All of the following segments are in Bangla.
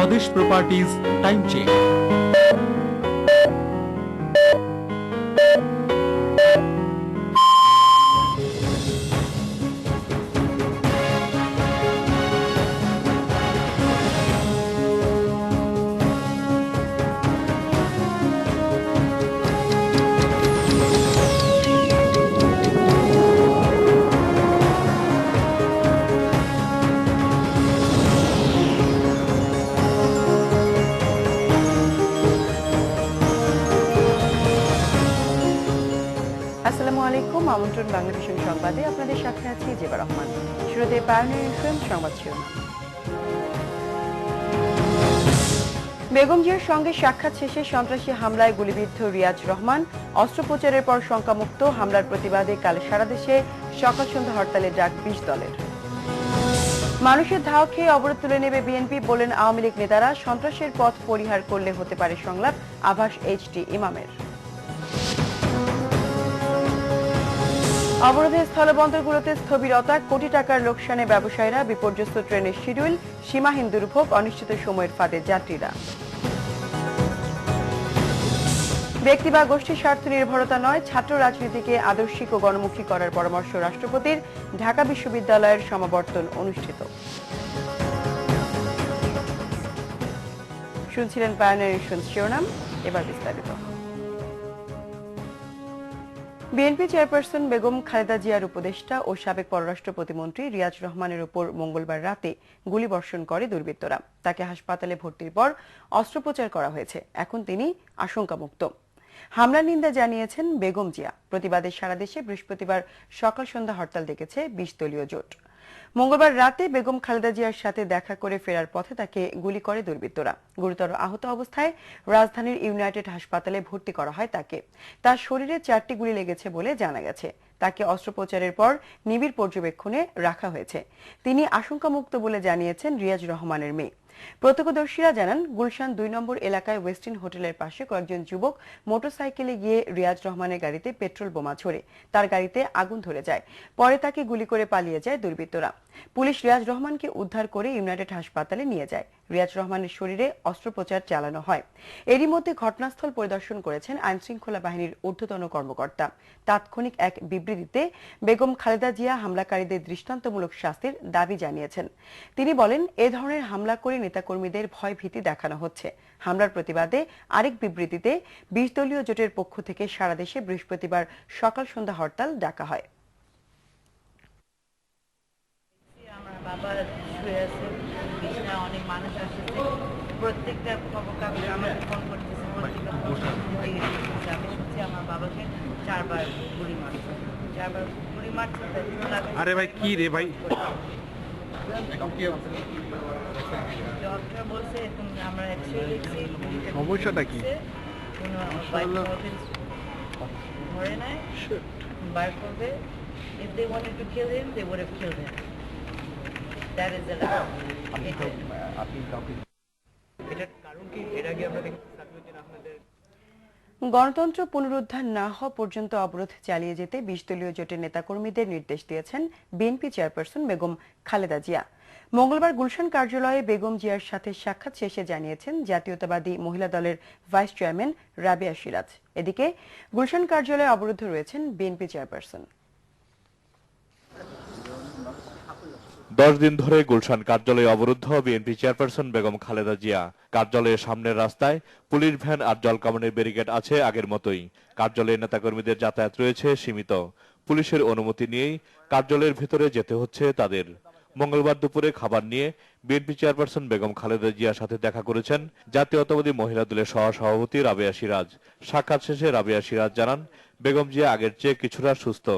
স্বদেশ প্রপার্টিজ টাইম চেক। আসসালামু আলাইকুম, আমন্ত্রণ বাংলাদেশের সংবাদে আপনাদের সাথে আছি জেবা রহমান। শুরুতে পায়োনিয়ার এফএম সংবাদ শিরোনাম। বেগম জিয়ার সঙ্গে সাক্ষাৎ শেষে সন্ত্রাসী হামলায় গুলিবিদ্ধ রিয়াজ রহমান। অস্ত্রোপচারের পর শঙ্কামুক্ত। হামলার প্রতিবাদে কাল সারা দেশে সকাল সন্ধ্যা হরতালের ডাক 20 দলের। মানুষের ধাওয়া খেয়ে অবরোধ তুলে নেবে বিএনপি, বলেন আওয়ামী লীগ নেতারা। সন্ত্রাসের পথ পরিহার করলে হতে পারে সংলাপ, আভাস এইচটি ইমামের। অবরোধে স্থলবন্দরগুলোতে স্থবিরতা, কোটি টাকার লোকসানে ব্যবসায়ীরা। বিপর্যস্ত ট্রেনের শিডিউল, সীমাহীন দুর্ভোগ, অনিশ্চিত সময়ের ফাঁদে যাত্রীরা। ব্যক্তি বা গোষ্ঠীর স্বার্থ নির্ভরতা নয়, ছাত্র রাজনীতিকে আদর্শিক ও গণমুখী করার পরামর্শ রাষ্ট্রপতির। ঢাকা বিশ্ববিদ্যালয়ের সমাবর্তন অনুষ্ঠিত। শুনছিলেন পায়োনিয়ার শিরোনাম, এবার বিস্তারিত। বিএনপি চেয়ারপারসন বেগম খালেদা জিয়ার উপদেষ্টা ও সাবেক পররাষ্ট্র প্রতিমন্ত্রী রিয়াজ রহমানের উপর মঙ্গলবার রাতে গুলিবর্ষণ করে দুর্বৃত্তরা। তাকে হাসপাতালে ভর্তির পর অস্ত্রোপচার করা হয়েছে। এখন তিনি আশঙ্কামুক্ত। হামলার নিন্দা জানিয়েছেন বেগম জিয়া। প্রতিবাদে সারা দেশে বৃহস্পতিবার সকাল সন্ধ্যা হরতাল ডেকেছে 20 দলীয় জোট। মঙ্গলবার রাতে বেগম খালেদা জিয়ার সাথে দেখা করে ফেরার পথে তাকে গুলি করে দুর্বৃত্তরা। গুরুতর আহত অবস্থায় রাজধানীর ইউনাইটেড হাসপাতালে ভর্তি করা হয় তাকে। তার শরীরে 4টি গুলি লেগেছে বলে জানা গেছে। তাকে অস্ত্রোপচারের পর নিবিড় পর্যবেক্ষণে রাখা হয়েছে। তিনি আশঙ্কামুক্ত বলে জানিয়েছেন রিয়াজ রহমানের মেয়ে। প্রত্যক্ষদর্শীরা জানান, গুলশান 2 নম্বর এলাকায় ওয়েস্টিন হোটেলের পাশে কয়েকজন যুবক মোটরসাইকেলে গিয়ে রিয়াজ রহমানের গাড়িতে পেট্রোল বোমা ছোড়ে। তার গাড়িতে আগুন ধরে যায়। পরে তাকে গুলি করে পালিয়ে যায় দুর্বৃত্তরা। পুলিশ রিয়াজ রহমানকে উদ্ধার করে ইউনাইটেড হাসপাতালে নিয়ে যায়। রিয়াজ রহমানের শরীরে অস্ত্রোপচার চালানো হয়। এরই মধ্যে ঘটনাস্থল পরিদর্শন করেছেন আইনশৃঙ্খলা বাহিনীর ঊর্ধ্বতন কর্মকর্তা। তাৎক্ষণিক এক বিবৃতিতে বেগম খালেদা জিয়া হামলাকারীদের দৃষ্টান্তমূলক শাস্তির দাবি জানিয়েছেন। তিনি বলেন, এ ধরনের হামলা করে নেতাকর্মীদের ভয় ভীতি দেখানো হচ্ছে। হামলার প্রতিবাদে আরেক বিবৃতিতে 20 দলীয় জোটের পক্ষ থেকে সারা দেশে বৃহস্পতিবার সকাল সন্ধ্যা হরতাল ডাকা হয়। বাবা শুয়ে আছে, বিছানায় অনেক মানুষ আসছে, প্রত্যেকটা খবর কাগজ আমাকে ফোন করতেছে, আমি শুনছি আমার বাবাকে 4 বার গুলি মারছে, 4 বার গুলি মারছে। আরে ভাই কি রে ভাই, ডক্টর বলছে আমরা এক্সরে দেখছি, সমস্যাটা কি ধরে নাই, বার করবে। If they wanted to kill him, they would have killed him. That is the law. গণতন্ত্র পুনরুদ্ধার না হওয়া পর্যন্ত অবরোধ চালিয়ে যেতে 20 দলীয় জোটের নেতাকর্মীদের নির্দেশ দিয়েছেন বিএনপি চেয়ারপারসন বেগম খালেদা জিয়া। মঙ্গলবার গুলশান কার্যালয়ে বেগম জিয়ার সাথে সাক্ষাৎ শেষে জানিয়েছেন জাতীয়তাবাদী মহিলা দলের ভাইস চেয়ারম্যান রাবেয়া সিরাজ। এদিকে গুলশান কার্যালয়ে অবরুদ্ধ রয়েছেন বিএনপি চেয়ারপারসন। 10 দিন ধরে গুলশান কার্যালয়ে অবরুদ্ধ বিএনপি চেয়ারপারসন বেগম খালেদা জিয়া। কার্যালয়ের সামনের রাস্তায় পুলিশ ভ্যান আর জলকামানের ব্যারিকেড আছে আগের মতোই। কার্যালয়ের নেতাকর্মীদের যাতায়াত রয়েছে সীমিত। পুলিশের অনুমতি নিয়েই কার্যালয়ের ভেতরে যেতে হচ্ছে তাদের। মঙ্গলবার দুপুরে খাবার নিয়ে বিএনপি চেয়ারপারসন বেগম খালেদা জিয়ার সাথে দেখা করেছেন জাতীয়তাবাদী মহিলা দলের সহসভাপতি রাবেয়া সিরাজ। সাক্ষাৎ শেষে রাবেয়া সিরাজ জানান, বেগম জিয়া আগের চেয়ে কিছুটা সুস্থ।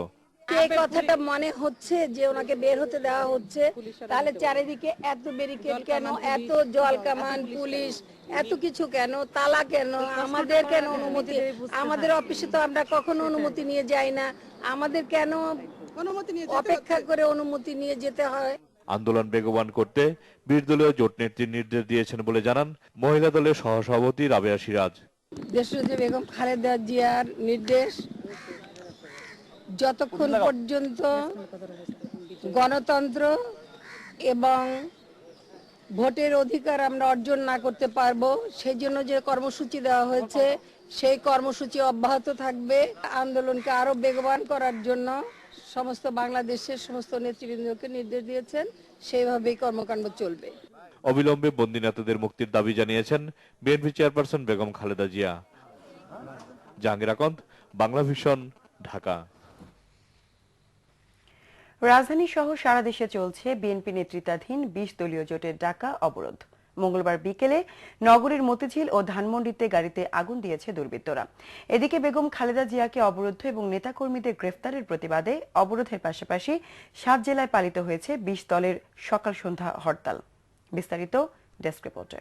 এই কথাটা মনে হচ্ছে যে ওনাকে বের হতে দেওয়া হচ্ছে, তাহলে চারিদিকে এত ব্যারিকেড কেন, এত জল কামান, পুলিশ, এত কিছু কেন, তালা কেন, আমাদের কেন অনুমতি? আমাদের অফিসে তো আমরা কখনো অনুমতি নিয়ে যাই না, আমাদের কেন অপেক্ষা করে অনুমতি নিয়ে যেতে হয়? আন্দোলন বেগবান করতে 20 দলীয় জোট নেত্রী নির্দেশ দিয়েছেন বলে জানান মহিলা দলের সহসভাপতি রাবেয়া সিরাজ। দেশনেত্রী বেগম খালেদা জিয়ার নির্দেশ, যতক্ষণ পর্যন্ত গণতন্ত্র এবং ভোটের অধিকার আমরা অর্জন না করতে পারবো, সেই জন্য যে কর্মসূচি দেওয়া হয়েছে সেই কর্মসূচি অব্যাহত থাকবে। আন্দোলনকে আরো বেগবান করার জন্য সমস্ত বাংলাদেশের সমস্ত নেতৃবৃন্দকে নির্দেশ দিয়েছেন, সেইভাবেই কর্মকাণ্ড চলবে। অবিলম্বে বন্দী নেতাদের মুক্তির দাবি জানিয়েছেন বিএনপি চেয়ারপারসন বেগম খালেদা জিয়া। জাহাঙ্গীর আকন্দ, বাংলা ভিশন, ঢাকা। রাজধানী সহ সারা দেশে চলছে বিএনপি নেতৃত্বাধীন 20 দলীয় জোটের ডাকা অবরোধ। মঙ্গলবার বিকেলে নগরীর মতিঝিল ও ধানমন্ডিতে গাড়িতে আগুন দিয়েছে দুর্বৃত্তরা। এদিকে বেগম খালেদা জিয়াকে অবরুদ্ধ এবং নেতাকর্মীদের গ্রেফতারের প্রতিবাদে অবরোধের পাশাপাশি 7 জেলায় পালিত হয়েছে 20 দলের সকাল সন্ধ্যা হরতাল। বিস্তারিত ডেস্ক রিপোর্টে।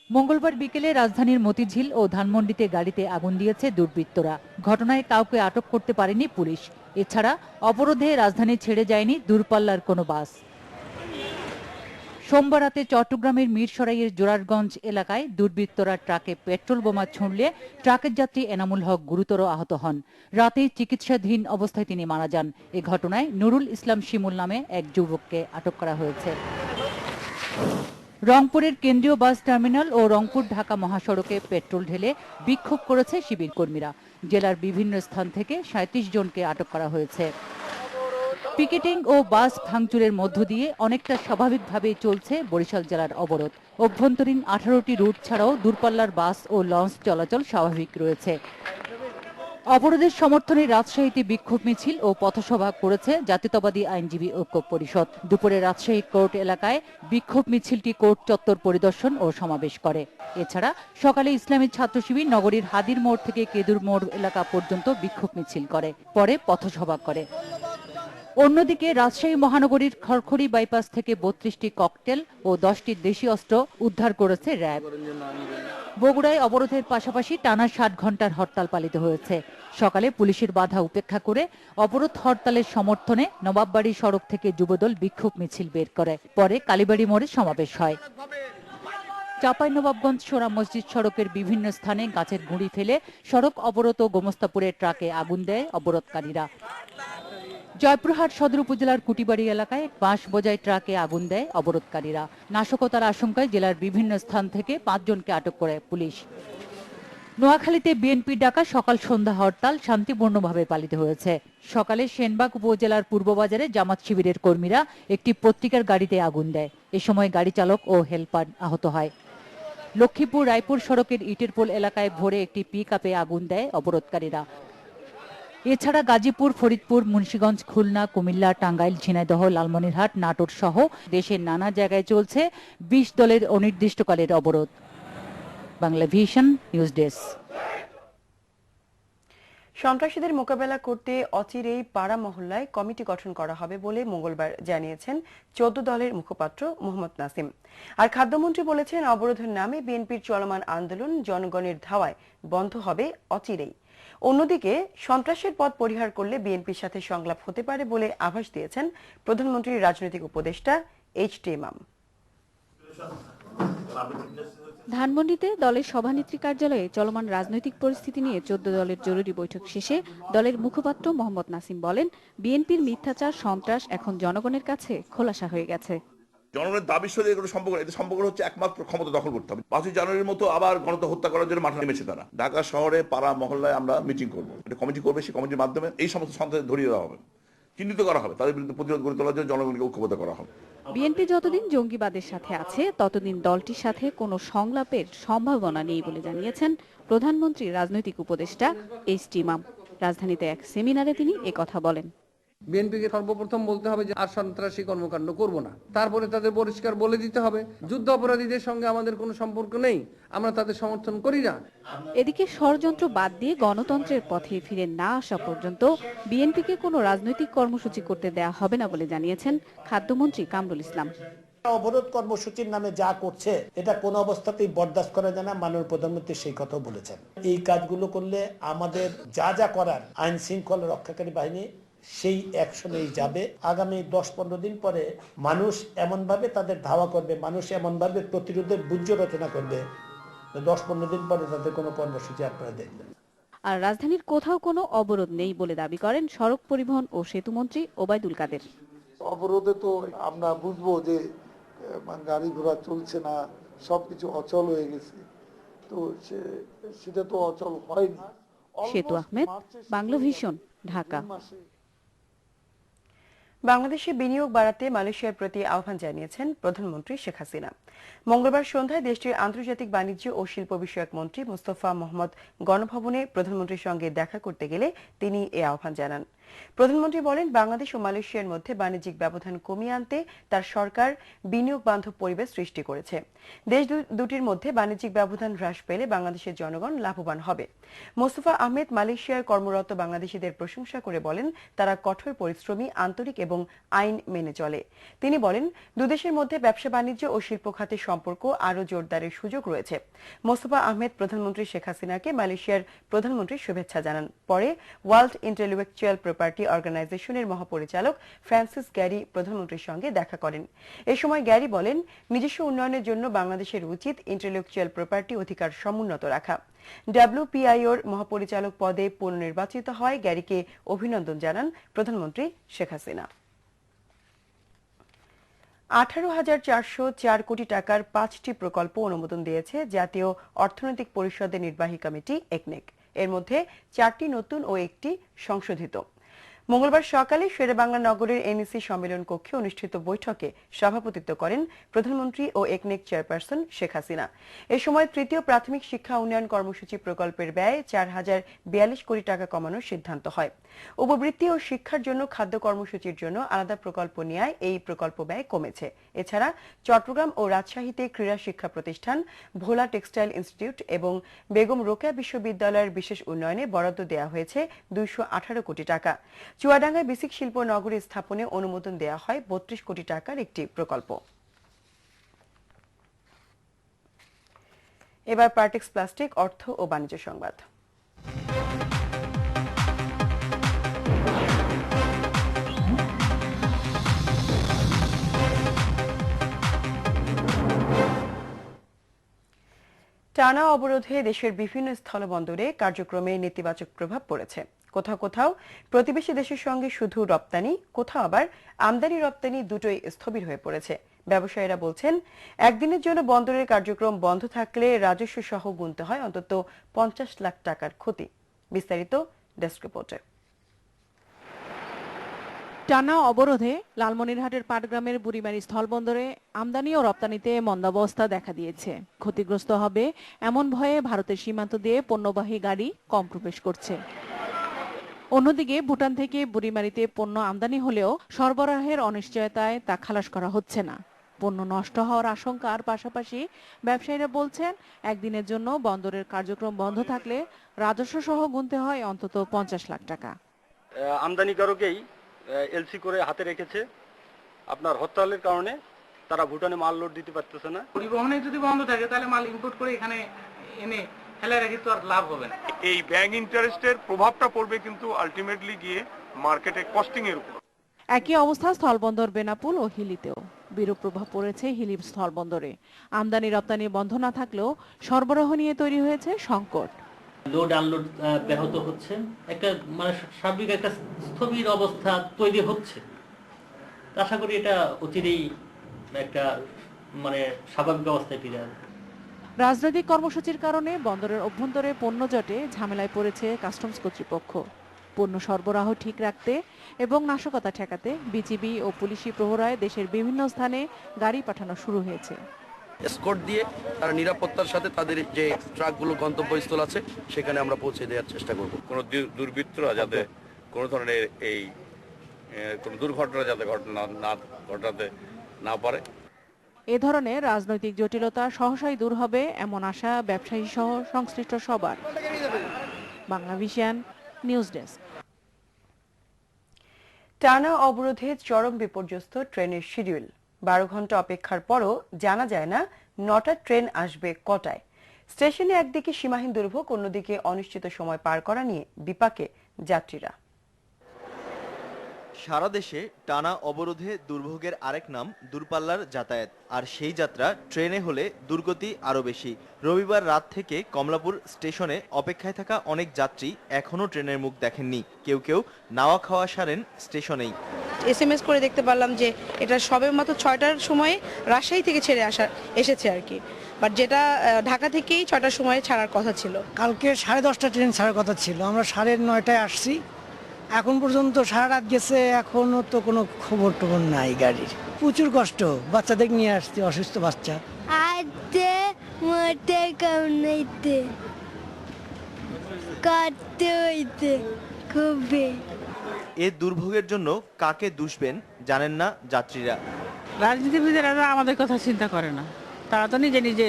মঙ্গলবার বিকেলে রাজধানীর মতিঝিল ও ধানমন্ডিতে গাড়িতে আগুন দিয়েছে দুর্বৃত্তরা। ঘটনায় কাউকে আটক করতে পারেনি পুলিশ। এছাড়া অবরোধে রাজধানী ছেড়ে যায়নি দূরপাল্লার কোনো বাস। সোমবার রাতে চট্টগ্রামের মিরসরাইয়ের জোরারগঞ্জ এলাকায় দুর্বৃত্তরা ট্রাকে পেট্রোল বোমা ছুঁড়লে ট্রাকের যাত্রী এনামুল হক গুরুতর আহত হন। রাতে চিকিৎসাধীন অবস্থায় তিনি মারা যান। এ ঘটনায় নুরুল ইসলাম শিমুল নামে এক যুবককে আটক করা হয়েছে। রংপুরের কেন্দ্রীয় বাস টার্মিনাল ও রংপুর ঢাকা মহাসড়কে পেট্রোল ঢেলে বিক্ষোভ করেছে শিবির কর্মীরা। জেলার বিভিন্ন স্থান থেকে 37 জনকে আটক করা হয়েছে। পিকেটিং ও বাস ভাঙচুরের মধ্য দিয়ে অনেকটা স্বাভাবিকভাবেই চলছে বরিশাল জেলার অবরোধ। অভ্যন্তরীণ 18টি রুট ছাড়াও দূরপাল্লার বাস ও লঞ্চ চলাচল স্বাভাবিক রয়েছে। অবরোধের সমর্থনে রাজশাহীতে বিক্ষোভ মিছিল ও পথসভা করেছে জাতীয়তাবাদী আইনজীবী ঐক্য পরিষদ। দুপুরে রাজশাহী কোর্ট এলাকায় বিক্ষোভ মিছিলটি কোর্ট চত্বর পরিদর্শন ও সমাবেশ করে। এছাড়া সকালে ইসলামী ছাত্র শিবির নগরীর হাদির মোড় থেকে কেদুর মোড় এলাকা পর্যন্ত বিক্ষোভ মিছিল করে, পরে পথসভা করে। অন্যদিকে রাজশাহী মহানগরীর খড়খড়ি বাইপাস থেকে 32টি ককটেল ও 10টি দেশি অস্ত্র উদ্ধার করেছে র্যাব। বগুড়ায় অবরোধের পাশাপাশি টানা 60 ঘন্টার হরতাল পালিত হয়েছে। সকালে পুলিশের বাধা উপেক্ষা করে অবরোধ হরতালের সমর্থনে নবাববাড়ি সড়ক থেকে যুবদল বিক্ষোভ মিছিল বের করে। পরে কালীবাড়ি মোড়ে সমাবেশ হয়। চাঁপাইনবাবগঞ্জ সোরা মসজিদ সড়কের বিভিন্ন স্থানে গাছের গুঁড়ি ফেলে সড়ক অবরোধ ও গোমস্তাপুরের ট্রাকে আগুন দেয় অবরোধকারীরা। জয়পুরহাট সদর উপজেলার কুটিবাড়ি এলাকায় বাঁশ বোঝাই ট্রাকে আগুন দেয় অবরোধকারীরা। নাশকতার আশঙ্কায় জেলার বিভিন্ন স্থান থেকে 5 জনকে আটক করে পুলিশ। নোয়াখালীতে বিএনপির ডাকা সকাল সন্ধ্যা হরতাল শান্তিপূর্ণভাবে পালিত হয়েছে। সকালে সেনবাগ উপজেলার পূর্ববাজারে জামাত শিবিরের কর্মীরা একটি পত্রিকার গাড়িতে আগুন দেয়। এ সময় গাড়ি চালক ও হেলপার আহত হয়। লক্ষ্মীপুর রায়পুর সড়কের ইটেরপোল এলাকায় ভোরে একটি পিকআপে আগুন দেয় অবরোধকারীরা। এছাড়া গাজীপুর, ফরিদপুর, মুন্সিগঞ্জ, খুলনা, কুমিল্লা, টাঙ্গাইল, ঝিনাইদহ, লালমনিরহাট, নাটোর সহ দেশের নানা জায়গায় চলছে 20 দলের অনির্দিষ্টকালের অবরোধ। Bangla vision news desk. সন্ত্রাসীদের মোকাবেলা করতে অচিরেই পাড়া মহল্লায় কমিটি গঠন করা হবে বলে মঙ্গলবার জানিয়েছেন 14 দলের মুখপাত্র মোহাম্মদ নাসিম। আর খাদ্যমন্ত্রী বলেছেন, অবরোধের নামে বিএনপির চলমান আন্দোলন জনগণের ধাওয়ায় বন্ধ হবে অচিরেই। অন্যদিকে সন্ত্রাসের পথ পরিহার করলে বিএনপির সাথে সংলাপ হতে পারে বলে আভাস দিয়েছেন প্রধানমন্ত্রীর রাজনৈতিক উপদেষ্টা এইচ.টি. ইমাম। ধানমন্ডিতে দলের সভানেত্রী কার্যালয়ে চলমান রাজনৈতিক পরিস্থিতি নিয়ে 14 দলের জরুরি বৈঠক শেষে দলের মুখপাত্র মোহাম্মদ নাসিম বলেন, বিএনপির মিথ্যাচার, সন্ত্রাস এখন জনগণের কাছে খোলাসা হয়ে গেছে। জনগণের দাবির সাথে এগুলো সম্পর্ক, এদের সম্পর্ক হচ্ছে একমাত্র ক্ষমতা দখল করতে হবে। 5ই জানুয়ারির মতো আবার গণহত্যা করার জন্য মাঠে নেমেছে তারা। ঢাকা শহরে পাড়া মহল্লায় আমরা মিটিং করবো, একটা কমিটি করবে, সেই কমিটির মাধ্যমে এই সমস্ত সন্ত্রাস ধরিয়ে দেওয়া হবে, চিহ্নিত করা হবে, তাদের বিরুদ্ধে প্রতিরোধ গড়ে তোলার জন্য জনগণকে ঐক্যবদ্ধ করা হবে। বিএনপি যতদিন জঙ্গিবাদের সাথে আছে ততদিন দলটির সাথে কোনো সংলাপের সম্ভাবনা নেই বলে জানিয়েছেন প্রধানমন্ত্রীর রাজনৈতিক উপদেষ্টা এইচ.টি. ইমাম। রাজধানীতে এক সেমিনারে তিনি একথা বলেন। বিএনপিকে সর্বপ্রথম বলতে হবে যে আর সন্ত্রাসী কর্মকাণ্ড করব না। তারপরে তাদের পরিষ্কার বলে দিতে হবে যুদ্ধ অপরাধীদের সঙ্গে আমাদের কোনো সম্পর্ক নেই, আমরা তাদের সমর্থন করি না। এদিকে ষড়যন্ত্র বাদ দিয়ে গণতন্ত্রের পথে ফিরে না আসা পর্যন্ত বিএনপিকে কোনো রাজনৈতিক কর্মসূচি করতে দেয়া হবে না বলে জানিয়েছেন খাদ্যমন্ত্রী কামরুল ইসলাম। অবরোধ কর্মসূচির নামে যা করছে এটা কোনো অবস্থাতেই বরদাস্ত করা যায় না। মাননীয় প্রধানমন্ত্রী সেই কথা বলেছেন। এই কাজগুলো করলে আমাদের যা যা করার আইন শৃঙ্খলা রক্ষাকারী বাহিনী সেই অ্যাকশনেই যাবে। আগামী 10-15 দিন পরে মানুষ এমনভাবে তাদের ধাওয়া করবে, মানুষ এমনভাবে প্রতিরোধের বুদ্ধি রচনা করবে, 10-15 দিন পরে তাদের কোনো কর্মসূচি আপনারা দেখবেন। আর রাজধানীর কোথাও কোনো অবরোধ নেই বলে দাবি করেন সড়ক পরিবহন ও সেতুমন্ত্রী ওবায়দুল কাদের। অবরোধে তো আমরা বুঝবো যে গাড়ি ঘোড়া চলছে না, সবকিছু অচল হয়ে গেছে, তো সেটা তো অচল হয়নি। সেতু আহমেদ, বাংলাভিশন, ঢাকা। বাংলাদেশে বিনিয়োগ বাড়াতে মালয়েশিয়ার প্রতি আহ্বান জানিয়েছেন প্রধানমন্ত্রী শেখ হাসিনা। মঙ্গলবার সন্ধ্যায় দেশটির আন্তর্জাতিক বাণিজ্য ও শিল্প বিষয়ক মন্ত্রী মোস্তফা মোহাম্মদ গণভবনে প্রধানমন্ত্রীর সঙ্গে দেখা করতে গেলে তিনি এ আহ্বান জানান। প্রধানমন্ত্রী বলেন, বাংলাদেশ ও মালয়েশিয়ার মধ্যে বাণিজ্যিক ব্যবধান কমিয়ে আনতে তার সরকার বিনিয়োগ বান্ধব পরিবেশ সৃষ্টি করেছে। দেশ দুটির মধ্যে বাণিজ্যিক ব্যবধান হ্রাস পেলে বাংলাদেশের জনগণ লাভবান হবে। মোস্তফা আহমেদ মালয়েশিয়ায় কর্মরত বাংলাদেশিদের প্রশংসা করে বলেন, তারা কঠোর পরিশ্রমী, আন্তরিক এবং আইন মেনে চলে। তিনি বলেন, দুদেশের মধ্যে ব্যবসা বাণিজ্য ও শিল্প খাতে সম্পর্ক আরও জোরদারের সুযোগ রয়েছে। মোস্তফা আহমেদ প্রধানমন্ত্রী শেখ হাসিনাকে মালয়েশিয়ার প্রধানমন্ত্রীর শুভেচ্ছা জানান। পরে ওয়ার্ল্ড ইন্টেলেকচুয়াল প্রপার্টি অর্গানাইজেশনের মহাপরিচালক ফ্রান্সিস গ্যারি প্রধানমন্ত্রীর সঙ্গে দেখা করেন। এ সময় গ্যারি বলেন, নিজস্ব উন্নয়নের জন্য বাংলাদেশের উচিত ইন্টেলেকচুয়াল প্রপার্টি অধিকার সমুন্নত রাখা। WPIOর মহাপরিচালক পদে পুনর্নির্বাচিত হয় গ্যারিকে অভিনন্দন জানান প্রধানমন্ত্রী শেখ হাসিনা। 18,404 কোটি টাকার 5টি প্রকল্প অনুমোদন দিয়েছে জাতীয় অর্থনৈতিক পরিষদের নির্বাহী কমিটি একনেক। এর মধ্যে 4টি নতুন ও একটি সংশোধিত। মঙ্গলবার সকালে শেরেবাংলা নগরের NEC সম্মেলন কক্ষে অনুষ্ঠিত বৈঠকে সভাপতিত্ব করেন প্রধানমন্ত্রী ও একনেক চেয়ারপারসন শেখ হাসিনা। এ সময় তৃতীয় প্রাথমিক শিক্ষা উন্নয়ন কর্মসূচি প্রকল্পের ব্যয় 4,042 কোটি টাকা কমানোর সিদ্ধান্ত হয়। উপবৃত্তি ও শিক্ষার জন্য খাদ্য কর্মসূচির জন্য আলাদা প্রকল্প নেওয়ায় এই প্রকল্প ব্যয় কমেছে। এছাড়া চট্টগ্রাম ও রাজশাহীতে ক্রীড়া শিক্ষা প্রতিষ্ঠান, ভোলা টেক্সটাইল ইনস্টিটিউট এবং বেগম রোকেয়া বিশ্ববিদ্যালয়ের বিশেষ উন্নয়নে বরাদ্দ দেওয়া হয়েছে 218 কোটি টাকা। চুয়াডাঙ্গায় বেসিক শিল্প নগরী স্থাপনে অনুমোদন দেওয়া হয় 32 কোটি টাকার একটি প্রকল্প। এবার পার্টেক্স প্লাস্টিক অর্থ ও বাণিজ্য সংবাদ। টানা অবরোধে দেশের বিভিন্ন স্থলবন্দরে কার্যক্রমে নেতিবাচক প্রভাব পড়েছে। কোথাও কোথাও প্রতিবেশী দেশের সঙ্গে শুধু রপ্তানি, কোথাও আবার আমদানি রপ্তানি দুটোই স্থবির হয়ে পড়েছে। ব্যবসায়ীরা বলছেন, একদিনের জন্য বন্দরের কার্যক্রম বন্ধ থাকলে রাজস্ব সহ গুনতে হয় অন্তত 50 লাখ টাকার ক্ষতি। বিস্তারিত ডেস্ক রিপোর্টে। টানা অবরোধে লালমনিরহাটের পাটগ্রামের বুড়িমারি স্থলবন্দরে আমদানি ও রপ্তানিতে মন্দাবস্থা দেখা দিয়েছে। ক্ষতিগ্রস্ত হবে এমন ভয়ে ভারতের সীমান্ত দিয়ে পণ্যবাহী গাড়ি কম প্রবেশ করছে। অন্যদিকে ভুটান থেকে বুড়িমারিতে পণ্য আমদানি হলেও সরবরাহের অনিশ্চয়তায় তা খালাস করা হচ্ছে না। পণ্য নষ্ট হওয়ার আশঙ্কার পাশাপাশি ব্যবসায়ীরা বলছেন, একদিনের জন্য বন্দরের কার্যক্রম বন্ধ থাকলে রাজস্ব সহ গুনতে হয় অন্তত 50 লাখ টাকা। আমদানিকারকেই এলসি করে হাতে রেখেছে। আপনার হরতালের কারণে তারা ভুটানে মাল লোড দিতে পারতেছে না। পরিবহনে যদি বন্ধ থাকে তাহলে মাল ইম্পোর্ট করে এখানে এনে ফেলে রেখে তো আর লাভ হবে না। এই ব্যাংক ইন্টারেস্টের প্রভাবটা পড়বে কিন্তু আলটিমেটলি গিয়ে মার্কেটে কস্টিং এর উপর। একই অবস্থা স্থলবন্দর বেনাপুল ও হিলিতেও। বিরূপ প্রভাব পড়েছে হিলির স্থলবন্দরে। আমদানি রপ্তানি বন্ধ না থাকলেও সরবরাহ নিয়ে তৈরি হয়েছে সংকট। লোড আনলোড ব্যাহত হচ্ছে, একটা মানে সার্বিক একটা স্থবির অবস্থা তৈরি হচ্ছে। আশা করি এটা অচিরেই একটা মানে স্বাভাবিক অবস্থায় ফিরে আসবে। রাজনৈতিক কর্মসূচির কারণে বন্দরের অভ্যন্তরে পণ্য জটে ঝামেলায় পড়েছে কাস্টমস কর্তৃপক্ষ। পণ্য সরবরাহ ঠিক রাখতে এবং নাশকতা ঠেকাতে বিজিবি ও পুলিশি প্রহরায় দেশের বিভিন্ন স্থানে গাড়ি পাঠানো শুরু হয়েছে। এসকর্ট দিয়ে তারা নিরাপত্তার সাথে তাদের যে ট্রাকগুলো গন্তব্যস্থল আছে সেখানে আমরা পৌঁছে দেওয়ার চেষ্টা করব। কোনো দুর্বৃত্তরা যাতে কোনো ধরনের এই কোনো দুর্ঘটনা যাতে ঘটাতে না পারে। এ ধরনের রাজনৈতিক জটিলতা সহসাই দূর হবে এমন আশা ব্যবসায়ী সহ সংশ্লিষ্ট সবার। Banglavision news desk. টানা অবরোধে চরম বিপর্যস্ত ট্রেনের শিডিউল। 12 ঘন্টা অপেক্ষার পরও জানা যায় না 9টার ট্রেন আসবে কটায়। স্টেশনে একদিকে সীমাহীন দুর্ভোগ, অন্যদিকে অনিশ্চিত সময় পার করা নিয়ে বিপাকে যাত্রীরা। সারা দেশে টানা অবরোধে দুর্ভোগের আরেক নাম দূরপাল্লার যাতায়াত। আর সেই যাত্রা ট্রেনে হলে দুর্গতি আরও বেশি। রবিবার রাত থেকে কমলাপুর স্টেশনে অপেক্ষায় থাকা অনেক যাত্রী এখনও ট্রেনের মুখ দেখেননি। কেউ কেউ নাওয়া খাওয়া সারেন স্টেশনেই। SMS করে দেখতে পারলাম যে এটা সবে মাত্র 6টার সময় রাজশাহী থেকে ছেড়ে এসেছে আর কি, বাট যেটা ঢাকা থেকেই 6টার সময় ছাড়ার কথা ছিল। কালকে 10:30 ট্রেন ছাড়ার কথা ছিল, আমরা 9:30 আসছি, এখন পর্যন্ত সারা রাত গেছে, এখনো তো কোনো খবর টবর নাই গাড়ির। প্রচুর কষ্ট, বাচ্চাদের নিয়ে আসছি, অসুস্থ বাচ্চা। আইতে মোটে কামনাইতে কাটতে হইতে খুবই। এ দুর্ভোগের জন্য কাকে দুষবেন জানেন না যাত্রীরা। রাজনীতিবিদেরা আমাদের কথা চিন্তা করে না, তারা তো নিজে নিজে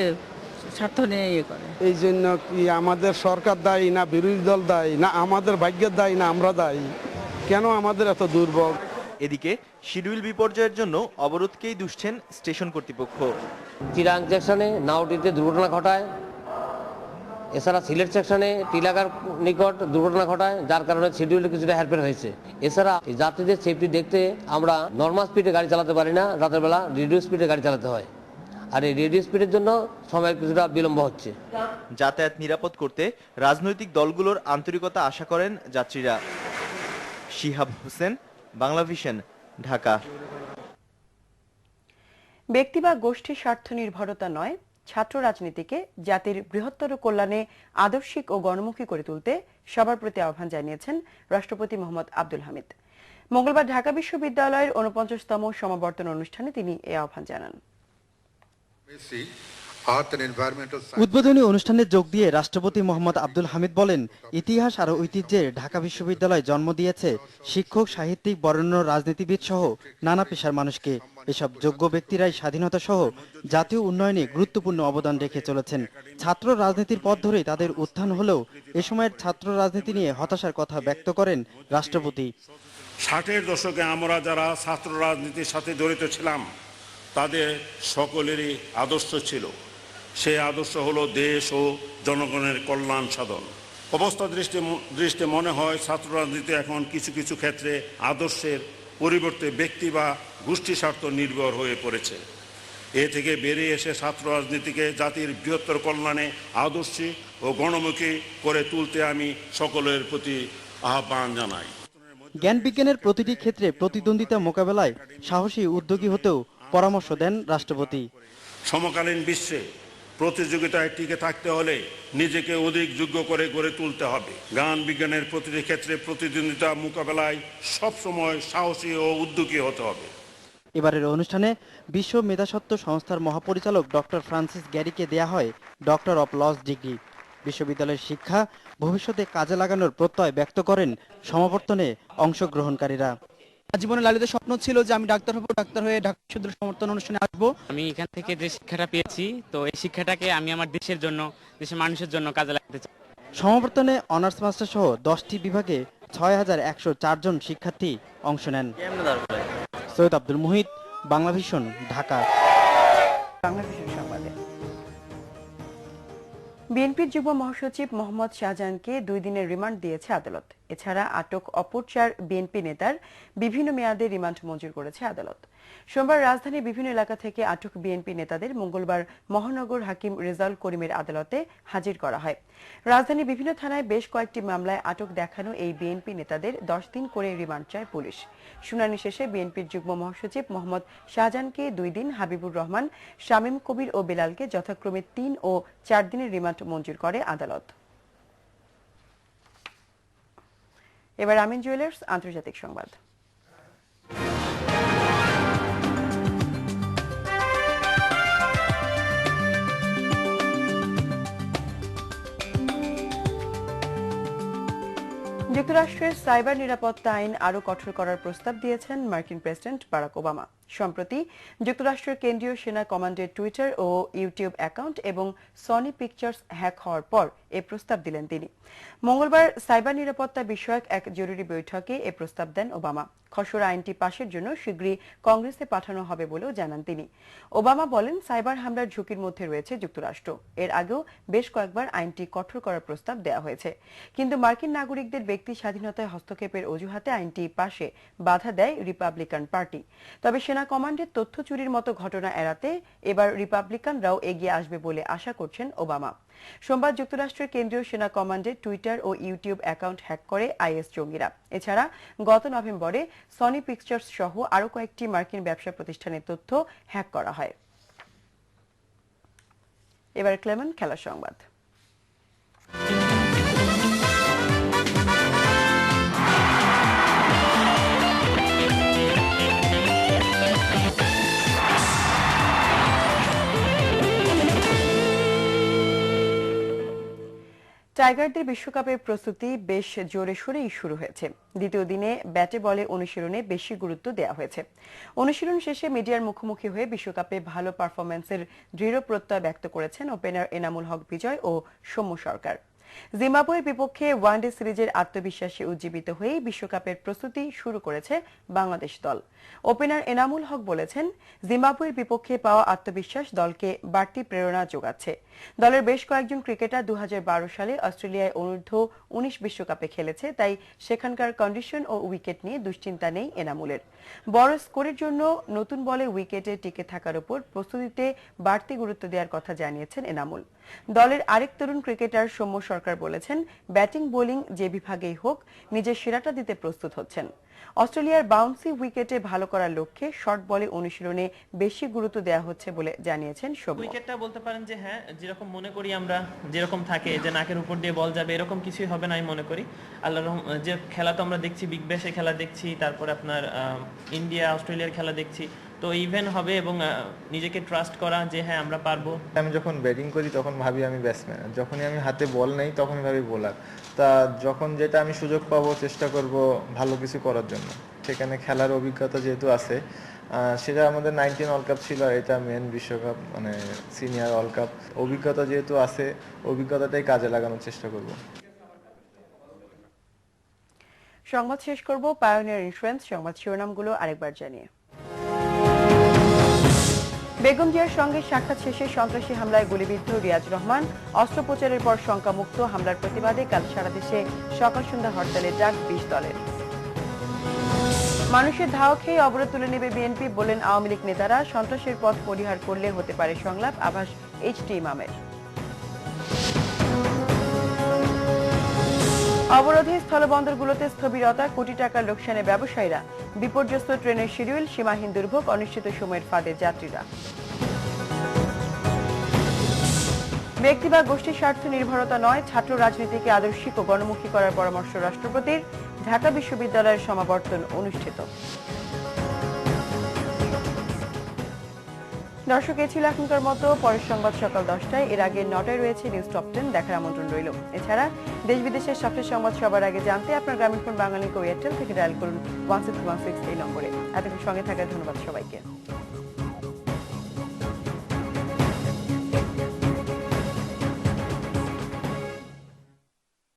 স্বার্থ নিয়ে ইয়ে করে। এই জন্য কি আমাদের সরকার দায়ী না বিরোধী দল দায়ী না আমাদের ভাগ্যের দায়ী না আমরা দায়ী? কেন আমাদের এত দুর্ভোগ? এদিকে শিডিউল বিপর্যয়ের জন্য অবরোধকেই দুষছেন স্টেশন কর্তৃপক্ষ। চিরাং সেকশনে নাওটিতে দুর্ঘটনা ঘটায়, এছাড়া সিলেট সেকশনে টিলাগার নিকট দুর্ঘটনা ঘটায়, যার কারণে শিডিউলে কিছুটা হেরফের হয়েছে। এছাড়া যাত্রীদের সেফটি দেখতে আমরা নর্মাল স্পিডে গাড়ি চালাতে পারি না, রাতের বেলা রেডিও স্পিডে গাড়ি চালাতে হয়, আর এই রেডিও স্পিডের জন্য সময় কিছুটা বিলম্ব হচ্ছে। যাতায়াত নিরাপদ করতে রাজনৈতিক দলগুলোর আন্তরিকতা আশা করেন যাত্রীরা। শিহাব হোসেন, বাংলাভিশন, ঢাকা। ব্যক্তি বা গোষ্ঠীর স্বার্থ নির্ভরতা নয়, ছাত্র রাজনীতিকে জাতির বৃহত্তর কল্যাণে আদর্শিক ও গণমুখী করে তুলতে সবার প্রতি আহ্বান জানিয়েছেন রাষ্ট্রপতি মোহাম্মদ আব্দুল হামিদ। মঙ্গলবার ঢাকা বিশ্ববিদ্যালয়ের 49তম সমাবর্তন অনুষ্ঠানে তিনি এ আহ্বান জানান। উদ্বোধনী অনুষ্ঠানে যোগ দিয়ে রাষ্ট্রপতি মোহাম্মদ আব্দুল হামিদ বলেন, ইতিহাস আর ঐতিহ্যে ঢাকা বিশ্ববিদ্যালয় জন্ম দিয়েছে শিক্ষক, সাহিত্যিক, বরেণ্য রাজনীতিবিদ সহ নানা পেশার মানুষকে। এসব যোগ্য ব্যক্তিরাই স্বাধীনতা সহ জাতীয় উন্নয়নে গুরুত্বপূর্ণ অবদান রেখে চলেছেন। ছাত্র রাজনীতির পথ ধরে তাদের উত্থান হলেও এ সময়ের ছাত্র রাজনীতি নিয়ে হতাশার কথা ব্যক্ত করেন রাষ্ট্রপতি। 60-এর দশকে আমরা যারা ছাত্র রাজনীতির সাথে জড়িত ছিলাম তাদের সকলেরই আদর্শ ছিল, সেই আদর্শ হলো দেশ ও জনগণের কল্যাণ সাধন। অবস্থা দৃষ্টি মনে হয় ছাত্র রাজনীতি এখন কিছু কিছু ক্ষেত্রে আদর্শের পরিবর্তে ব্যক্তি বা গোষ্ঠী স্বার্থ নির্ভর হয়ে পড়েছে। এ থেকে বেরিয়ে এসে ছাত্র রাজনীতিকে জাতির বৃহত্তর কল্যাণে আদর্শিক ও গণমুখী করে তুলতে আমি সকলের প্রতি আহ্বান জানাই। জ্ঞান বিজ্ঞানের প্রতিটি ক্ষেত্রে প্রতিদ্বন্দ্বিতা মোকাবেলায় সাহসী উদ্যোগী হতেও পরামর্শ দেন রাষ্ট্রপতি। সমকালীন বিশ্বে প্রতিযোগিতায় টিকে থাকতে হলে নিজেকে অধিক যোগ্য করে গড়ে তুলতে হবে। জ্ঞান বিজ্ঞানের প্রতিটি ক্ষেত্রে প্রতিদ্বন্দ্বিতা মোকাবেলায় সবসময় সাহসী ও উদ্যোগী হতে হবে। এবারের অনুষ্ঠানে বিশ্ব মেধাস্বত্ব সংস্থার মহাপরিচালক ডক্টর ফ্রান্সিস গ্যারিকে দেয়া হয় ডক্টর অব লস ডিগ্রি। বিশ্ববিদ্যালয়ের শিক্ষা ভবিষ্যতে কাজে লাগানোর প্রত্যয় ব্যক্ত করেন সমাবর্তনে অংশগ্রহণকারীরা। জীবনে লালিত স্বপ্ন ছিল যে আমি ডাক্তার হব, ডাক্তার হয়ে ঢাকা বিশ্ববিদ্যালয়ের সমর্থন অনুষ্ঠানে আসবো। আমি এখান থেকে যে শিক্ষাটা পেয়েছি, তো এই শিক্ষাটাকে আমি আমার দেশের জন্য, দেশের মানুষের জন্য কাজে লাগাতে চাই। সমাবর্তনে অনার্স মাস্টার সহ 10টি বিভাগে 6104 জন শিক্ষার্থী অংশ নেন। সৈয়দ আব্দুল মুহিত, বাংলাভিশন, ঢাকা। বিএনপির যুগ্ম মহাসচিব মোহাম্মদ শাহজাহানকে 2 দিনের রিমান্ড দিয়েছে আদালত। এছাড়া আটক অপর 4 বিএনপি নেতার বিভিন্ন মেয়াদে রিমান্ড মঞ্জুর করেছে আদালত। সোমবার রাজধানীর বিভিন্ন এলাকা থেকে আটক বিএনপি নেতাদের মঙ্গলবার মহানগর হাকিম রেজাউল করিমের আদালতে হাজির করা হয়। রাজধানীর বিভিন্ন থানায় বেশ কয়েকটি মামলায় আটক দেখানো এই বিএনপি নেতাদের 10 দিন করে রিমান্ড চায় পুলিশ। শুনানি শেষে বিএনপির যুগ্ম মহাসচিব মোহাম্মদ শাহজাহানকে 2 দিন, হাবিবুর রহমান, শামীম কবির ও বেলালকে যথাক্রমে 3 ও 4 দিনের রিমান্ড মঞ্জুর করে আদালত। এবার আমিন জুয়েলার্স আন্তর্জাতিক সংবাদ। যুক্তরাষ্ট্রের সাইবার নিরাপত্তা আইন আরও কঠোর করার প্রস্তাব দিয়েছেন মার্কিন প্রেসিডেন্ট বারাক ওবামা। সম্প্রতি যুক্তরাষ্ট্রের কেন্দ্রীয় সেনা কমান্ডের টুইটার ও ইউটিউব অ্যাকাউন্ট এবং সনি পিকচার্স হ্যাক হওয়ার পর এ প্রস্তাব দিলেন তিনি। মঙ্গলবার সাইবার নিরাপত্তা বিষয়ক এক জরুরি বৈঠকে এ প্রস্তাব দেন ওবামা। খসড়া আইনটি পাশের জন্য শীঘ্রই কংগ্রেসে পাঠানো হবে বলেও জানান তিনি। ওবামা বলেন, সাইবার হামলার ঝুঁকির মধ্যে রয়েছে যুক্তরাষ্ট্র। এর আগেও বেশ কয়েকবার আইনটি কঠোর করার প্রস্তাব দেওয়া হয়েছে, কিন্তু মার্কিন নাগরিকদের ব্যক্তি স্বাধীনতায় হস্তক্ষেপের অজুহাতে আইনটি পাশে বাধা দেয় রিপাবলিকান পার্টি। তবে সেনা কমান্ডের তথ্য চুরির মতো ঘটনা এড়াতে এবার রিপাবলিকানরাও এগিয়ে আসবে বলে আশা করছেন ওবামা। সোমবার যুক্তরাষ্ট্রের কেন্দ্রীয় সেনা কমান্ডের টুইটার ও ইউটিউব অ্যাকাউন্ট হ্যাক করে আইএস জঙ্গিরা। এছাড়া গত নভেম্বরে সনি পিকচার্স সহ আরও কয়েকটি মার্কিন ব্যবসা প্রতিষ্ঠানের তথ্য হ্যাক করা হয়। এবার ক্লেমেন খেলার সংবাদ। টাইগারদের বিশ্বকাপের প্রস্তুতি বেশ জোরে সোরেই শুরু হয়েছে। দ্বিতীয় দিনে ব্যাটে বলে অনুশীলনে বেশি গুরুত্ব দেওয়া হয়েছে। অনুশীলন শেষে মিডিয়ার মুখোমুখি হয়ে বিশ্বকাপে ভালো পারফরম্যান্সের দৃঢ় প্রত্যয় ব্যক্ত করেছেন ওপেনার এনামুল হক বিজয় ও সৌম্য সরকার। জিম্বাবুয়ের বিপক্ষে ওয়ানডে সিরিজের আত্মবিশ্বাসে উজ্জীবিত হয়েই বিশ্বকাপের প্রস্তুতি শুরু করেছে বাংলাদেশ দল। ওপেনার এনামুল হক বলেছেন, জিম্বাবুয়ের বিপক্ষে পাওয়া আত্মবিশ্বাস দলকে বাড়তি প্রেরণা যোগাচ্ছে। দলের বেশ কয়েকজন ক্রিকেটার 2012 সালে অস্ট্রেলিয়ায় অনূর্ধ্ব 19 বিশ্বকাপে খেলেছে, তাই সেখানকার কন্ডিশন ও উইকেট নিয়ে দুশ্চিন্তা নেই এনামুলের। বড় স্কোরের জন্য নতুন বলে উইকেটে টিকে থাকার উপর প্রস্তুতিতে বাড়তি গুরুত্ব দেওয়ার কথা জানিয়েছেন এনামুল। দলের আরেক তরুণ ক্রিকেটার সৌম্য সরকার বলেছেন, ব্যাটিং বোলিং যে বিভাগেই হোক নিজের সেরাটা দিতে প্রস্তুত হচ্ছেন। অস্ট্রেলিয়ার বাউন্সি উইকেটে ভালো করার লক্ষ্যে শর্ট বলে অনুশীলনে বেশি গুরুত্ব দেওয়া হচ্ছে বলে জানিয়েছেন সৌম্য। উইকেটটা বলতে পারেন যে হ্যাঁ, যেরকম মনে করি আমরা, যেরকম থাকে যে নাকের উপর দিয়ে বল যাবে এরকম কিছুই হবে না আমি মনে করি। আল্লাহর যে খেলা তো আমরা দেখছি, বিগ ব্যাশের খেলা দেখছি, তারপরে আপনার ইন্ডিয়া অস্ট্রেলিয়ার খেলা দেখছি, তো ইভেন হবে এবং নিজেকে ট্রাস্ট করা যে হ্যাঁ আমরা পারবো। আমি যখন ব্যাটিং করি তখন ভাবি আমি ব্যাটসম্যান, যখনই আমি হাতে বল নেই তখন ভাবি বোলার। তা যখন যেটা আমি সুযোগ পাবো চেষ্টা করব ভালো কিছু করার জন্য। সেখানে খেলার অভিজ্ঞতা যেহেতু আছে, সেটা আমাদের 19 ওয়ার্ল্ড কাপ ছিল, এটা মেন বিশ্বকাপ মানে সিনিয়র ওয়ার্ল্ড কাপ। অভিজ্ঞতা যেহেতু আছে, অভিজ্ঞতাটাই কাজে লাগানোর চেষ্টা করব। সংবাদ শেষ করব পায়োনিয়ার ইন্স্যুরেন্স সংবাদ শিরোনামগুলো আরেকবার জানিয়ে। বেগম জিয়ার সঙ্গে সাক্ষাৎ শেষে সন্ত্রাসী হামলায় গুলিবিদ্ধ রিয়াজ রহমান। অস্ত্রোপচারের পর শঙ্কামুক্ত। হামলার প্রতিবাদে কাল সারা দেশে সকাল সন্ধ্যা হরতালের ডাক 20 দলের। মানুষের ধাওয়া খেয়ে অবরোধ তুলে নেবে বিএনপি বলেন আওয়ামী লীগ নেতারা। সন্ত্রাসের পথ পরিহার করলে হতে পারে সংলাপ, আভাস এইচটি ইমামের। অবরোধে স্থলবন্দরগুলোতে স্থবিরতা, কোটি টাকার লোকসানে ব্যবসায়ীরা। বিপর্যস্ত ট্রেনের শিডিউল, সীমাহীন দুর্ভোগ, অনিশ্চিত সময়ের ফাঁদে যাত্রীরা। ব্যক্তি বা গোষ্ঠীর স্বার্থ নির্ভরতা নয়, ছাত্র রাজনীতিকে আদর্শিক ও গণমুখী করার পরামর্শ রাষ্ট্রপতির। ঢাকা বিশ্ববিদ্যালয়ের সমাবর্তন অনুষ্ঠিত। দর্শক, এ ছিল এখনকার মতো। পরের সংবাদ সকাল 10টায়। এর আগে 9টায় রয়েছে নিউজ টপ 10, দেখার আমন্ত্রণ রইল। এছাড়া দেশ বিদেশের সবচেয়ে সংবাদ সবার আগে জানতে আপনার গ্রামীণফোন বাঙালি ও এয়ারটেল থেকে ডায়াল করুন 1616 এই নম্বরে। এতক্ষণ সঙ্গে থাকার ধন্যবাদ সবাইকে।